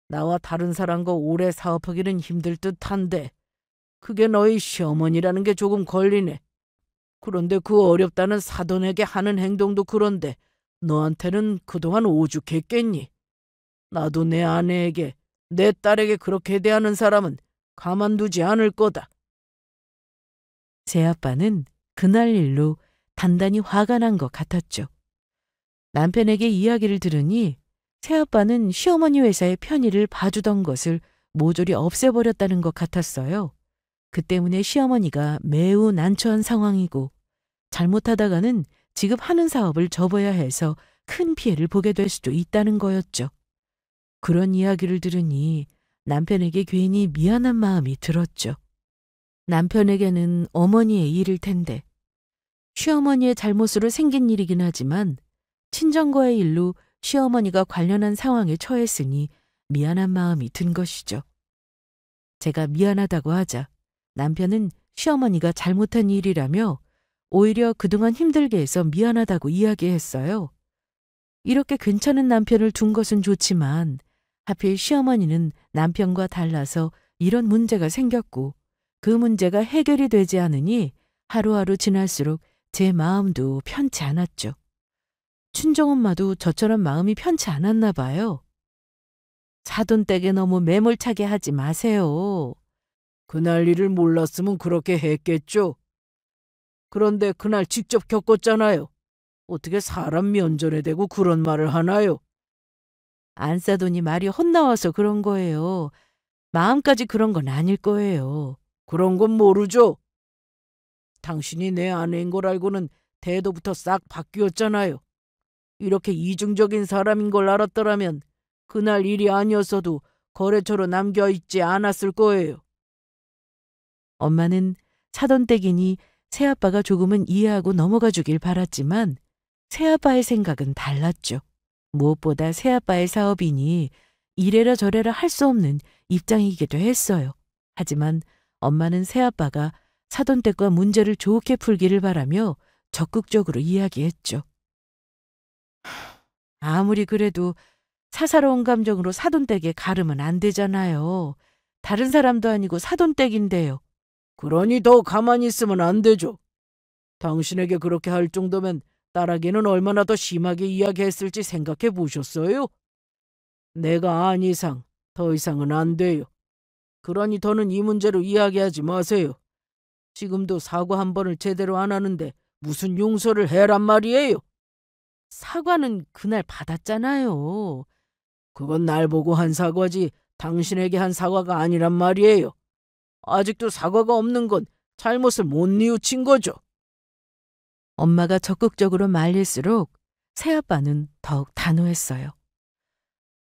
나와 다른 사람과 오래 사업하기는 힘들 듯한데 그게 너희 시어머니라는 게 조금 걸리네. 그런데 그 어렵다는 사돈에게 하는 행동도 그런데 너한테는 그동안 오죽했겠니? 나도 내 아내에게 내 딸에게 그렇게 대하는 사람은 가만두지 않을 거다. 새아빠는 그날 일로 단단히 화가 난 것 같았죠. 남편에게 이야기를 들으니 새아빠는 시어머니 회사의 편의를 봐주던 것을 모조리 없애버렸다는 것 같았어요. 그 때문에 시어머니가 매우 난처한 상황이고 잘못하다가는 지금 하는 사업을 접어야 해서 큰 피해를 보게 될 수도 있다는 거였죠. 그런 이야기를 들으니 남편에게 괜히 미안한 마음이 들었죠. 남편에게는 어머니의 일일 텐데 시어머니의 잘못으로 생긴 일이긴 하지만 친정과의 일로 시어머니가 관련한 상황에 처했으니 미안한 마음이 든 것이죠. 제가 미안하다고 하자 남편은 시어머니가 잘못한 일이라며 오히려 그동안 힘들게 해서 미안하다고 이야기했어요. 이렇게 괜찮은 남편을 둔 것은 좋지만 하필 시어머니는 남편과 달라서 이런 문제가 생겼고 그 문제가 해결이 되지 않으니 하루하루 지날수록 제 마음도 편치 않았죠. 친정엄마도 저처럼 마음이 편치 않았나 봐요. 사돈댁에 너무 매몰차게 하지 마세요. 그날 일을 몰랐으면 그렇게 했겠죠. 그런데 그날 직접 겪었잖아요. 어떻게 사람 면전에 대고 그런 말을 하나요? 안 싸더니 말이 헛나와서 그런 거예요. 마음까지 그런 건 아닐 거예요. 그런 건 모르죠. 당신이 내 아내인 걸 알고는 태도부터 싹 바뀌었잖아요. 이렇게 이중적인 사람인 걸 알았더라면 그날 일이 아니었어도 거래처로 남겨있지 않았을 거예요. 엄마는 사돈댁이니 새아빠가 조금은 이해하고 넘어가 주길 바랐지만 새아빠의 생각은 달랐죠. 무엇보다 새아빠의 사업이니 이래라 저래라 할 수 없는 입장이기도 했어요. 하지만 엄마는 새아빠가 사돈댁과 문제를 좋게 풀기를 바라며 적극적으로 이야기했죠. 아무리 그래도 사사로운 감정으로 사돈댁에 가르면 안 되잖아요. 다른 사람도 아니고 사돈댁인데요. 그러니 더 가만히 있으면 안 되죠. 당신에게 그렇게 할 정도면 딸에게는 얼마나 더 심하게 이야기했을지 생각해 보셨어요? 내가 안 이상, 더 이상은 안 돼요. 그러니 더는 이 문제로 이야기하지 마세요. 지금도 사과 한 번을 제대로 안 하는데 무슨 용서를 해란 말이에요? 사과는 그날 받았잖아요. 그건 날 보고 한 사과지 당신에게 한 사과가 아니란 말이에요. 아직도 사과가 없는 건 잘못을 못 뉘우친 거죠. 엄마가 적극적으로 말릴수록 새아빠는 더욱 단호했어요.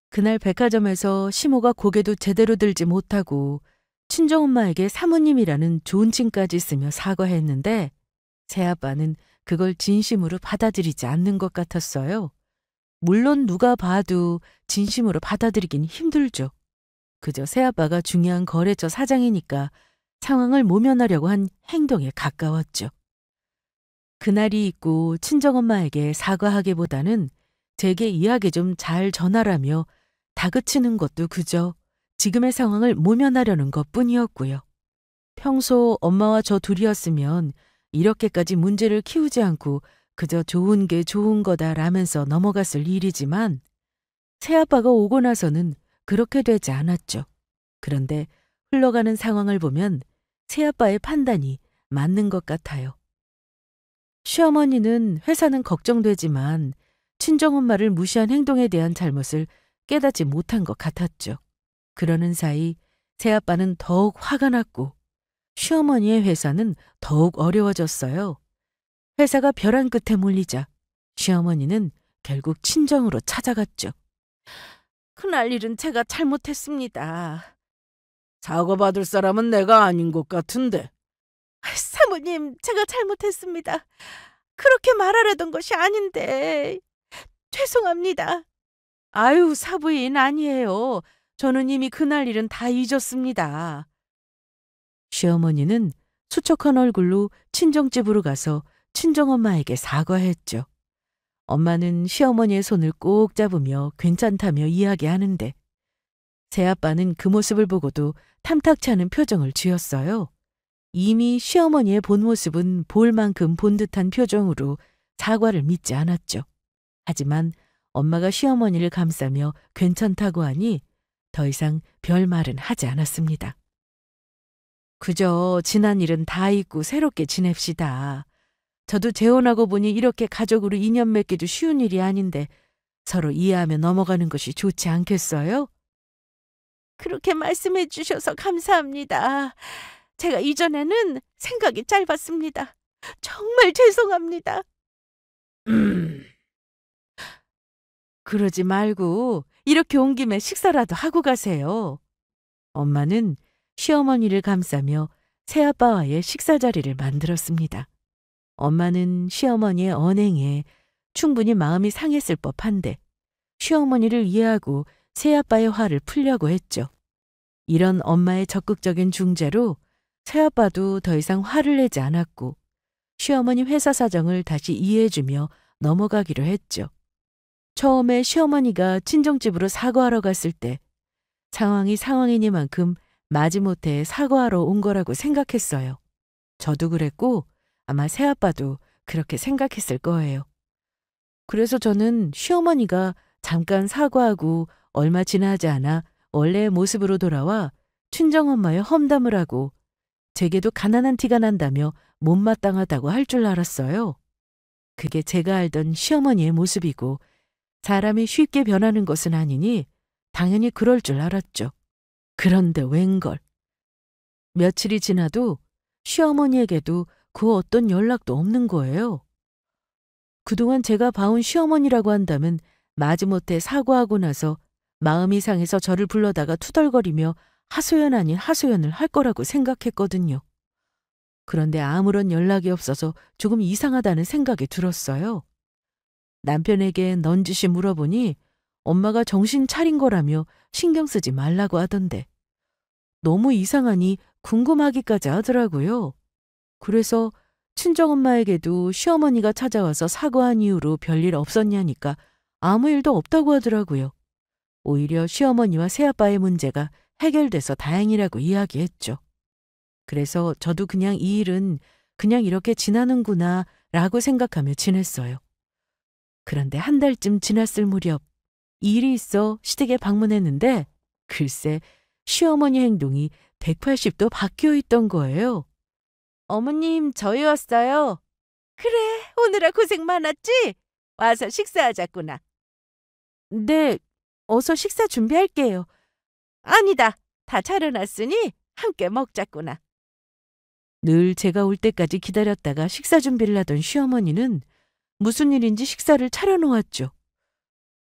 그날 백화점에서 시모가 고개도 제대로 들지 못하고 친정엄마에게 사모님이라는 존칭까지 쓰며 사과했는데 새아빠는 그걸 진심으로 받아들이지 않는 것 같았어요. 물론 누가 봐도 진심으로 받아들이긴 힘들죠. 그저 새아빠가 중요한 거래처 사장이니까 상황을 모면하려고 한 행동에 가까웠죠. 그날이 있고 친정엄마에게 사과하기보다는 제게 이야기 좀 잘 전하라며 다그치는 것도 그저 지금의 상황을 모면하려는 것뿐이었고요. 평소 엄마와 저 둘이었으면 이렇게까지 문제를 키우지 않고 그저 좋은 게 좋은 거다라면서 넘어갔을 일이지만 새아빠가 오고 나서는 그렇게 되지 않았죠. 그런데 흘러가는 상황을 보면 새아빠의 판단이 맞는 것 같아요. 시어머니는 회사는 걱정되지만 친정엄마를 무시한 행동에 대한 잘못을 깨닫지 못한 것 같았죠. 그러는 사이 새아빠는 더욱 화가 났고 시어머니의 회사는 더욱 어려워졌어요. 회사가 벼랑 끝에 몰리자 시어머니는 결국 친정으로 찾아갔죠. 그날 일은 제가 잘못했습니다. 사과받을 사람은 내가 아닌 것 같은데. 사모님, 제가 잘못했습니다. 그렇게 말하려던 것이 아닌데 죄송합니다. 아유, 사부인 아니에요. 저는 이미 그날 일은 다 잊었습니다. 시어머니는 수척한 얼굴로 친정집으로 가서 친정엄마에게 사과했죠. 엄마는 시어머니의 손을 꼭 잡으며 괜찮다며 이야기하는데 새아빠는 그 모습을 보고도 탐탁치 않은 표정을 지었어요. 이미 시어머니의 본 모습은 볼 만큼 본 듯한 표정으로 사과를 믿지 않았죠. 하지만 엄마가 시어머니를 감싸며 괜찮다고 하니 더 이상 별 말은 하지 않았습니다. 그저 지난 일은 다 잊고 새롭게 지냅시다. 저도 재혼하고 보니 이렇게 가족으로 인연 맺기도 쉬운 일이 아닌데 서로 이해하며 넘어가는 것이 좋지 않겠어요? 그렇게 말씀해 주셔서 감사합니다. 제가 이전에는 생각이 짧았습니다. 정말 죄송합니다. 그러지 말고 이렇게 온 김에 식사라도 하고 가세요. 엄마는 시어머니를 감싸며 새아빠와의 식사 자리를 만들었습니다. 엄마는 시어머니의 언행에 충분히 마음이 상했을 법한데 시어머니를 이해하고 새아빠의 화를 풀려고 했죠. 이런 엄마의 적극적인 중재로 새아빠도 더 이상 화를 내지 않았고 시어머니 회사 사정을 다시 이해해주며 넘어가기로 했죠. 처음에 시어머니가 친정집으로 사과하러 갔을 때 상황이 상황이니만큼 마지못해 사과하러 온 거라고 생각했어요. 저도 그랬고 아마 새아빠도 그렇게 생각했을 거예요. 그래서 저는 시어머니가 잠깐 사과하고 얼마 지나지 않아 원래의 모습으로 돌아와 친정엄마의 험담을 하고 제게도 가난한 티가 난다며 못마땅하다고 할 줄 알았어요. 그게 제가 알던 시어머니의 모습이고 사람이 쉽게 변하는 것은 아니니 당연히 그럴 줄 알았죠. 그런데 웬걸. 며칠이 지나도 시어머니에게도 그 어떤 연락도 없는 거예요. 그동안 제가 봐온 시어머니라고 한다면 마지못해 사과하고 나서 마음이 상해서 저를 불러다가 투덜거리며 하소연 아닌 하소연을 할 거라고 생각했거든요. 그런데 아무런 연락이 없어서 조금 이상하다는 생각이 들었어요. 남편에게 넌지시 물어보니 엄마가 정신 차린 거라며 신경 쓰지 말라고 하던데 너무 이상하니 궁금하기까지 하더라고요. 그래서 친정엄마에게도 시어머니가 찾아와서 사과한 이후로 별일 없었냐니까 아무 일도 없다고 하더라고요. 오히려 시어머니와 새아빠의 문제가 해결돼서 다행이라고 이야기했죠. 그래서 저도 그냥 이 일은 그냥 이렇게 지나는구나 라고 생각하며 지냈어요. 그런데 한 달쯤 지났을 무렵 일이 있어 시댁에 방문했는데 글쎄 시어머니 행동이 180도 바뀌어 있던 거예요. 어머님, 저희 왔어요. 그래, 오느라 고생 많았지? 와서 식사하자꾸나. 네, 어서 식사 준비할게요. 아니다, 다 차려놨으니 함께 먹자꾸나. 늘 제가 올 때까지 기다렸다가 식사 준비를 하던 시어머니는 무슨 일인지 식사를 차려놓았죠.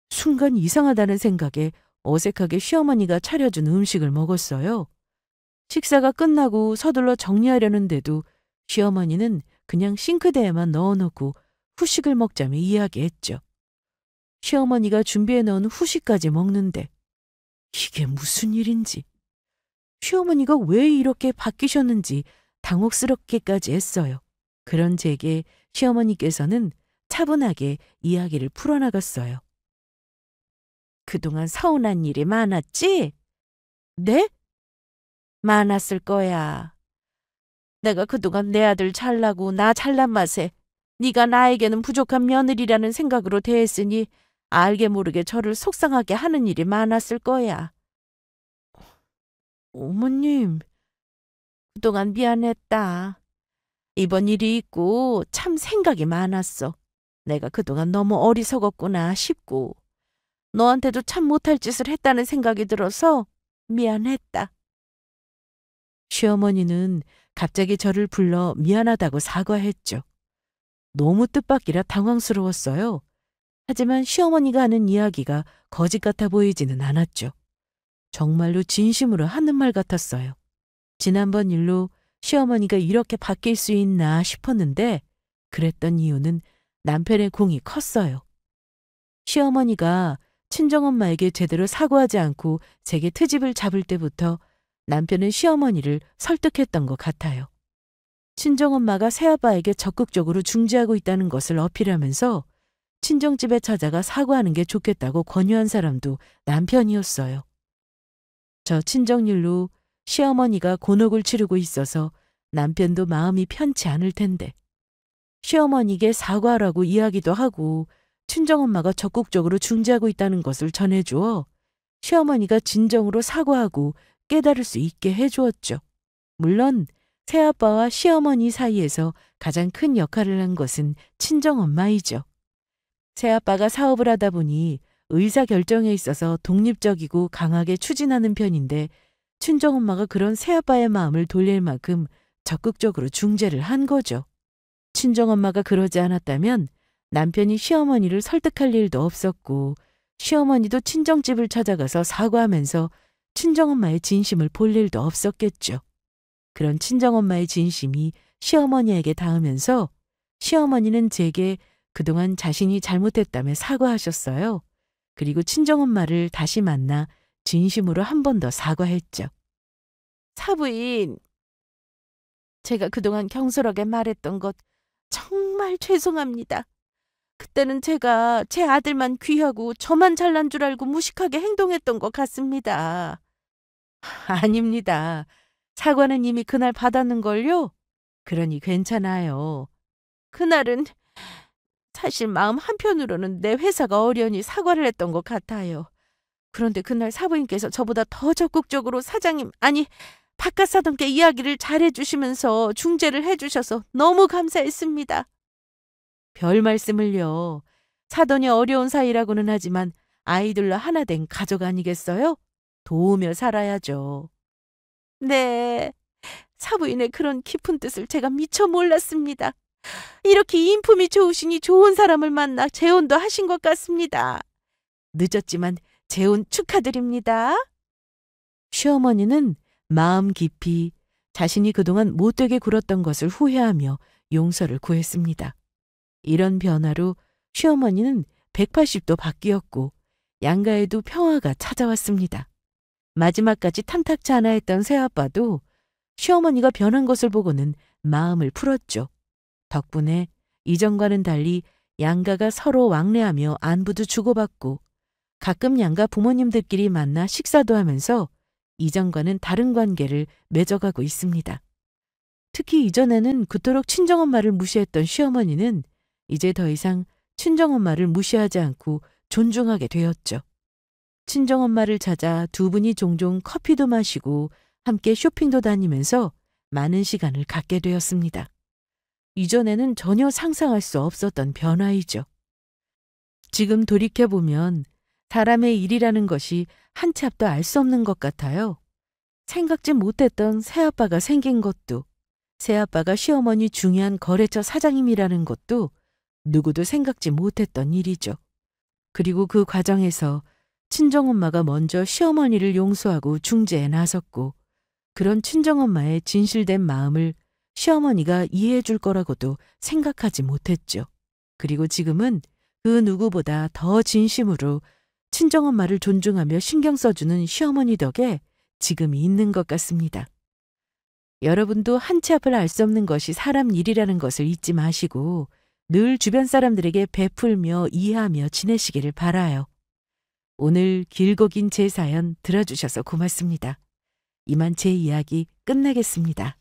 순간 이상하다는 생각에 어색하게 시어머니가 차려준 음식을 먹었어요. 식사가 끝나고 서둘러 정리하려는데도 시어머니는 그냥 싱크대에만 넣어놓고 후식을 먹자며 이야기했죠. 시어머니가 준비해 놓은 후식까지 먹는데 이게 무슨 일인지, 시어머니가 왜 이렇게 바뀌셨는지 당혹스럽게까지 했어요. 그런 제게 시어머니께서는 차분하게 이야기를 풀어나갔어요. 그동안 서운한 일이 많았지? 네? 많았을 거야. 내가 그동안 내 아들 잘나고 나 잘난 맛에 네가 나에게는 부족한 며느리라는 생각으로 대했으니 알게 모르게 저를 속상하게 하는 일이 많았을 거야. 어머님, 그동안 미안했다. 이번 일이 있고 참 생각이 많았어. 내가 그동안 너무 어리석었구나 싶고 너한테도 참 못할 짓을 했다는 생각이 들어서 미안했다. 시어머니는 갑자기 저를 불러 미안하다고 사과했죠. 너무 뜻밖이라 당황스러웠어요. 하지만 시어머니가 하는 이야기가 거짓 같아 보이지는 않았죠. 정말로 진심으로 하는 말 같았어요. 지난번 일로 시어머니가 이렇게 바뀔 수 있나 싶었는데 그랬던 이유는 남편의 공이 컸어요. 시어머니가 친정엄마에게 제대로 사과하지 않고 제게 트집을 잡을 때부터 남편은 시어머니를 설득했던 것 같아요. 친정엄마가 새아빠에게 적극적으로 중재하고 있다는 것을 어필하면서 친정집에 찾아가 사과하는 게 좋겠다고 권유한 사람도 남편이었어요. 저 친정일로 시어머니가 곤혹을 치르고 있어서 남편도 마음이 편치 않을 텐데 시어머니에게 사과하라고 이야기도 하고 친정엄마가 적극적으로 중재하고 있다는 것을 전해주어 시어머니가 진정으로 사과하고 깨달을 수 있게 해주었죠. 물론 새아빠와 시어머니 사이에서 가장 큰 역할을 한 것은 친정엄마이죠. 새아빠가 사업을 하다 보니 의사결정에 있어서 독립적이고 강하게 추진하는 편인데 친정엄마가 그런 새아빠의 마음을 돌릴 만큼 적극적으로 중재를 한 거죠. 친정엄마가 그러지 않았다면 남편이 시어머니를 설득할 일도 없었고 시어머니도 친정집을 찾아가서 사과하면서 친정엄마의 진심을 볼 일도 없었겠죠. 그런 친정엄마의 진심이 시어머니에게 닿으면서 시어머니는 제게 그동안 자신이 잘못했다며 사과하셨어요. 그리고 친정엄마를 다시 만나 진심으로 한 번 더 사과했죠. 사부인, 제가 그동안 경솔하게 말했던 것 정말 죄송합니다. 그때는 제가 제 아들만 귀하고 저만 잘난 줄 알고 무식하게 행동했던 것 같습니다. 아닙니다. 사과는 이미 그날 받았는걸요? 그러니 괜찮아요. 그날은 사실 마음 한편으로는 내 회사가 어려우니 사과를 했던 것 같아요. 그런데 그날 사부인께서 저보다 더 적극적으로 사장님, 아니 바깥 사돈께 이야기를 잘해주시면서 중재를 해주셔서 너무 감사했습니다. 별 말씀을요. 사돈이 어려운 사이라고는 하지만 아이들로 하나 된 가족 아니겠어요? 도우며 살아야죠. 네, 사부인의 그런 깊은 뜻을 제가 미처 몰랐습니다. 이렇게 인품이 좋으시니 좋은 사람을 만나 재혼도 하신 것 같습니다. 늦었지만 재혼 축하드립니다. 시어머니는 마음 깊이 자신이 그동안 못되게 굴었던 것을 후회하며 용서를 구했습니다. 이런 변화로 시어머니는 180도 바뀌었고 양가에도 평화가 찾아왔습니다. 마지막까지 탐탁치 않아 했던 새아빠도 시어머니가 변한 것을 보고는 마음을 풀었죠. 덕분에 이전과는 달리 양가가 서로 왕래하며 안부도 주고받고 가끔 양가 부모님들끼리 만나 식사도 하면서 이전과는 다른 관계를 맺어가고 있습니다. 특히 이전에는 그토록 친정엄마를 무시했던 시어머니는 이제 더 이상 친정엄마를 무시하지 않고 존중하게 되었죠. 친정엄마를 찾아 두 분이 종종 커피도 마시고 함께 쇼핑도 다니면서 많은 시간을 갖게 되었습니다. 이전에는 전혀 상상할 수 없었던 변화이죠. 지금 돌이켜보면 사람의 일이라는 것이 한 치 앞도 알 수 없는 것 같아요. 생각지 못했던 새아빠가 생긴 것도, 새아빠가 시어머니 중요한 거래처 사장님이라는 것도 누구도 생각지 못했던 일이죠. 그리고 그 과정에서 친정엄마가 먼저 시어머니를 용서하고 중재에 나섰고 그런 친정엄마의 진실된 마음을 시어머니가 이해해 줄 거라고도 생각하지 못했죠. 그리고 지금은 그 누구보다 더 진심으로 친정엄마를 존중하며 신경 써주는 시어머니 덕에 지금이 있는 것 같습니다. 여러분도 한 치 앞을 알 수 없는 것이 사람 일이라는 것을 잊지 마시고 늘 주변 사람들에게 베풀며 이해하며 지내시기를 바라요. 오늘 길고 긴 제 사연 들어주셔서 고맙습니다. 이만 제 이야기 끝내겠습니다.